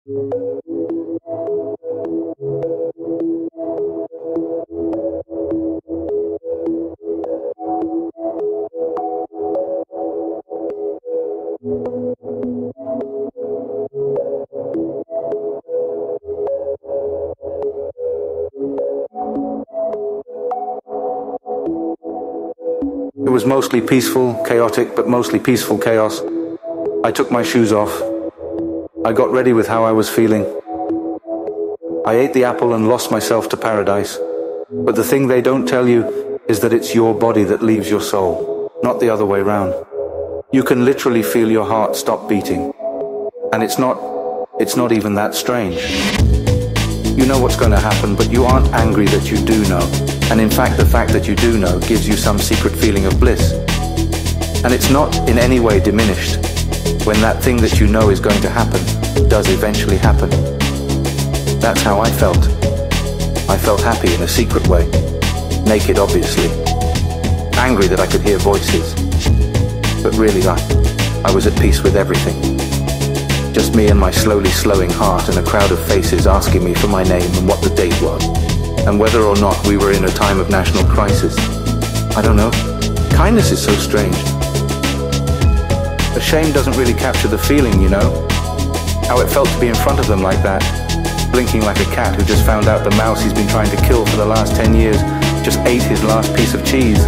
It was mostly peaceful, chaotic, but mostly peaceful chaos. I took my shoes off. I got ready with how I was feeling. I ate the apple and lost myself to paradise. But the thing they don't tell you is that it's your body that leaves your soul, not the other way round. You can literally feel your heart stop beating. And it's not even that strange. You know what's going to happen, but you aren't angry that you do know. And in fact, the fact that you do know gives you some secret feeling of bliss. And it's not in any way diminished when that thing that you know is going to happen does eventually happen. That's how I felt. I felt happy in a secret way. Naked, obviously. Angry that I could hear voices. But really, I was at peace with everything. Just me and my slowly slowing heart and a crowd of faces asking me for my name and what the date was. And whether or not we were in a time of national crisis. I don't know. Kindness is so strange. But shame doesn't really capture the feeling, you know? How it felt to be in front of them like that. Blinking like a cat who just found out the mouse he's been trying to kill for the last 10 years just ate his last piece of cheese.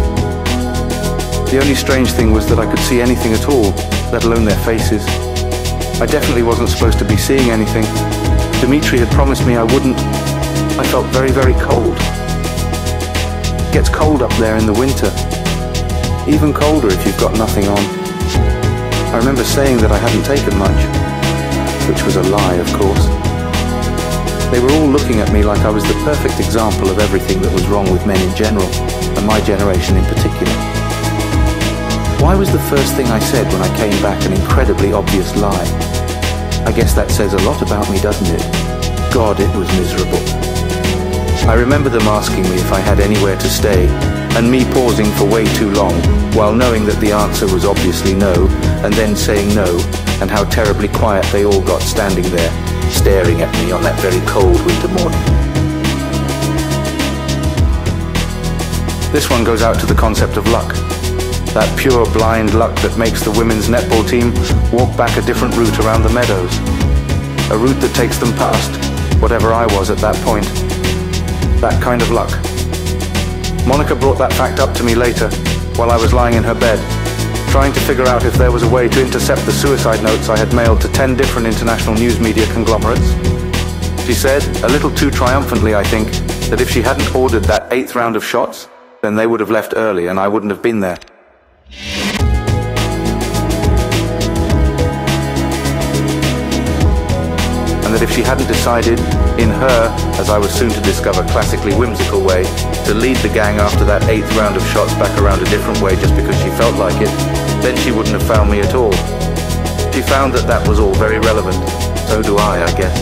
The only strange thing was that I could see anything at all, let alone their faces. I definitely wasn't supposed to be seeing anything. Dimitri had promised me I wouldn't. I felt very, very cold. It gets cold up there in the winter. Even colder if you've got nothing on. I remember saying that I hadn't taken much, which was a lie, of course. They were all looking at me like I was the perfect example of everything that was wrong with men in general, and my generation in particular. Why was the first thing I said when I came back an incredibly obvious lie? I guess that says a lot about me, doesn't it? God, it was miserable. I remember them asking me if I had anywhere to stay, and me pausing for way too long, while knowing that the answer was obviously no, and then saying no, and how terribly quiet they all got standing there, staring at me on that very cold winter morning. This one goes out to the concept of luck. That pure blind luck that makes the women's netball team walk back a different route around the meadows. A route that takes them past whatever I was at that point. That kind of luck. Monica brought that fact up to me later, while I was lying in her bed, trying to figure out if there was a way to intercept the suicide notes I had mailed to 10 different international news media conglomerates. She said, a little too triumphantly I think, that if she hadn't ordered that 8th round of shots, then they would have left early and I wouldn't have been there. And that if she hadn't decided, in her, as I was soon to discover, classically whimsical way, to lead the gang after that 8th round of shots back around a different way just because she felt like it, then she wouldn't have found me at all. She found that that was all very relevant. So do I guess.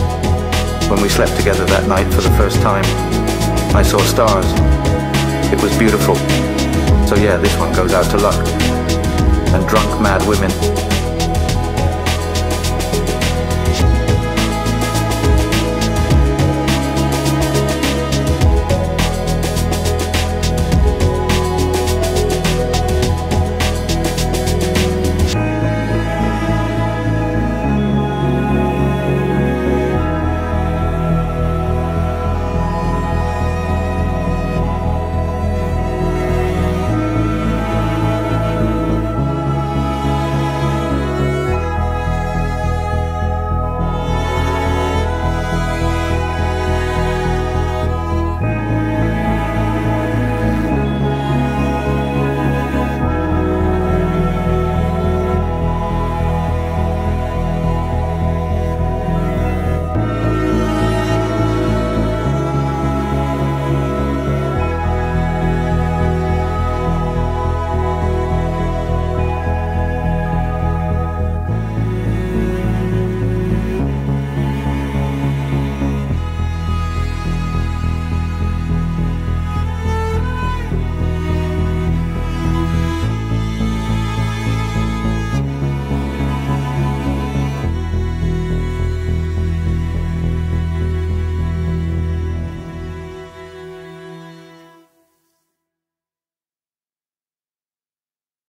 When we slept together that night for the first time, I saw stars. It was beautiful. So yeah, this one goes out to luck. And drunk, mad women.